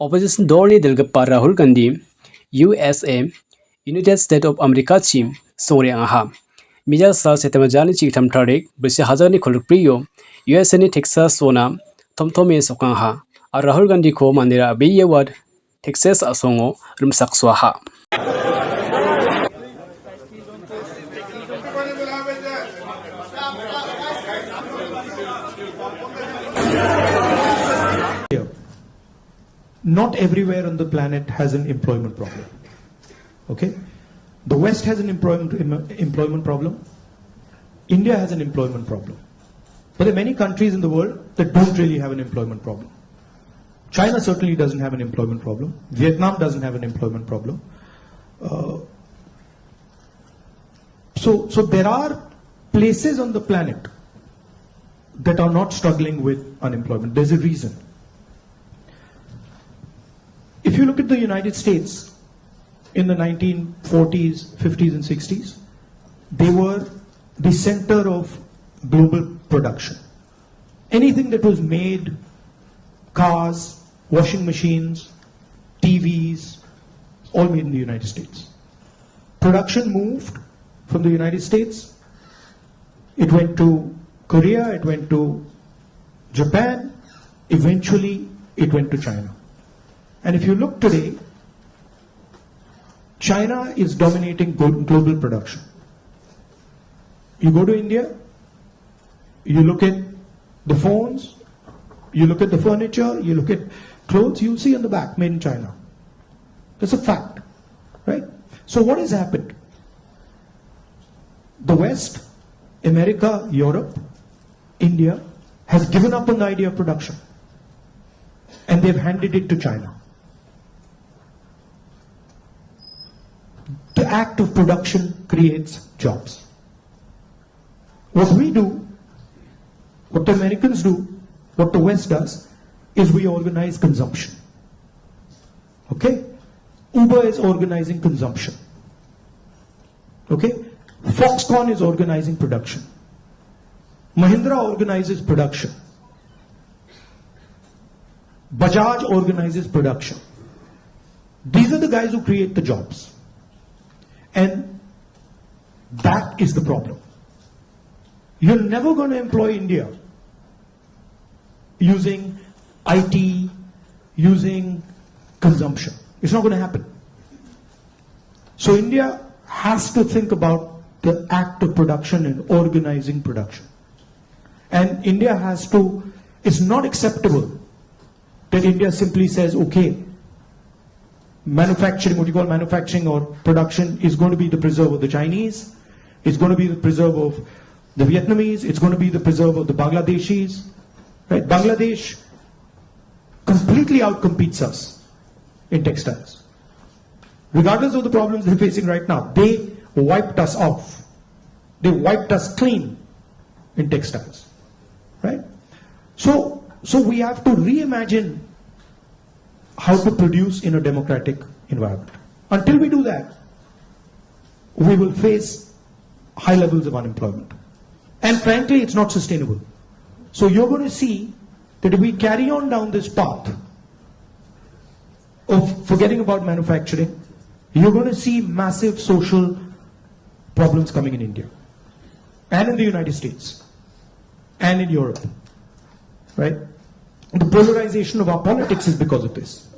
Opposition Dorni Delgapa Rahul Gandhi, USA, United States of America Chim, songreanga. Mija Sal Setamajani Chitam Tarik, Brisha Hazani Koluprio, USA Texas Sona, Tomtomi Sokanga, a Rahul Gandhi ko Mandira Biya Wad, Texas Asongo, Rumsakswaha. Not everywhere on the planet has an employment problem. Okay? The West has an employment problem. India has an employment problem. But there are many countries in the world that don't really have an employment problem. China certainly doesn't have an employment problem. Vietnam doesn't have an employment problem. So there are places on the planet that are not struggling with unemployment. There's a reason. If you look at the United States in the 1940s, 50s and 60s, they were the center of global production. Anything that was made, cars, washing machines, TVs, all made in the United States. Production moved from the United States. It went to Korea, it went to Japan, eventually it went to China. And if you look today, China is dominating global production. You go to India, you look at the phones, you look at the furniture, you look at clothes, you'll see on the back, made in China. That's a fact, right? So what has happened? The West, America, Europe, India, has given up on the idea of production. And they've handed it to China. The act of production creates jobs. What we do, what the Americans do, what the West does, is we organize consumption. Okay? Uber is organizing consumption. Okay? Foxconn is organizing production. Mahindra organizes production. Bajaj organizes production. These are the guys who create the jobs. And that is the problem. You're never going to employ India using IT, using consumption. It's not going to happen. So India has to think about the act of production and organizing production. And India has to, it's not acceptable that India simply says, okay, manufacturing, what you call manufacturing or production is going to be the preserve of the Chinese, it's going to be the preserve of the Vietnamese, it's going to be the preserve of the Bangladeshis, right? Bangladesh completely outcompetes us in textiles. Regardless of the problems they're facing right now, they wiped us off. They wiped us clean in textiles, right? So we have to reimagine how to produce in a democratic environment. Until we do that, we will face high levels of unemployment. And frankly, it's not sustainable. So you're going to see that if we carry on down this path of forgetting about manufacturing, you're going to see massive social problems coming in India and in the United States and in Europe, right? The polarization of our politics is because of this.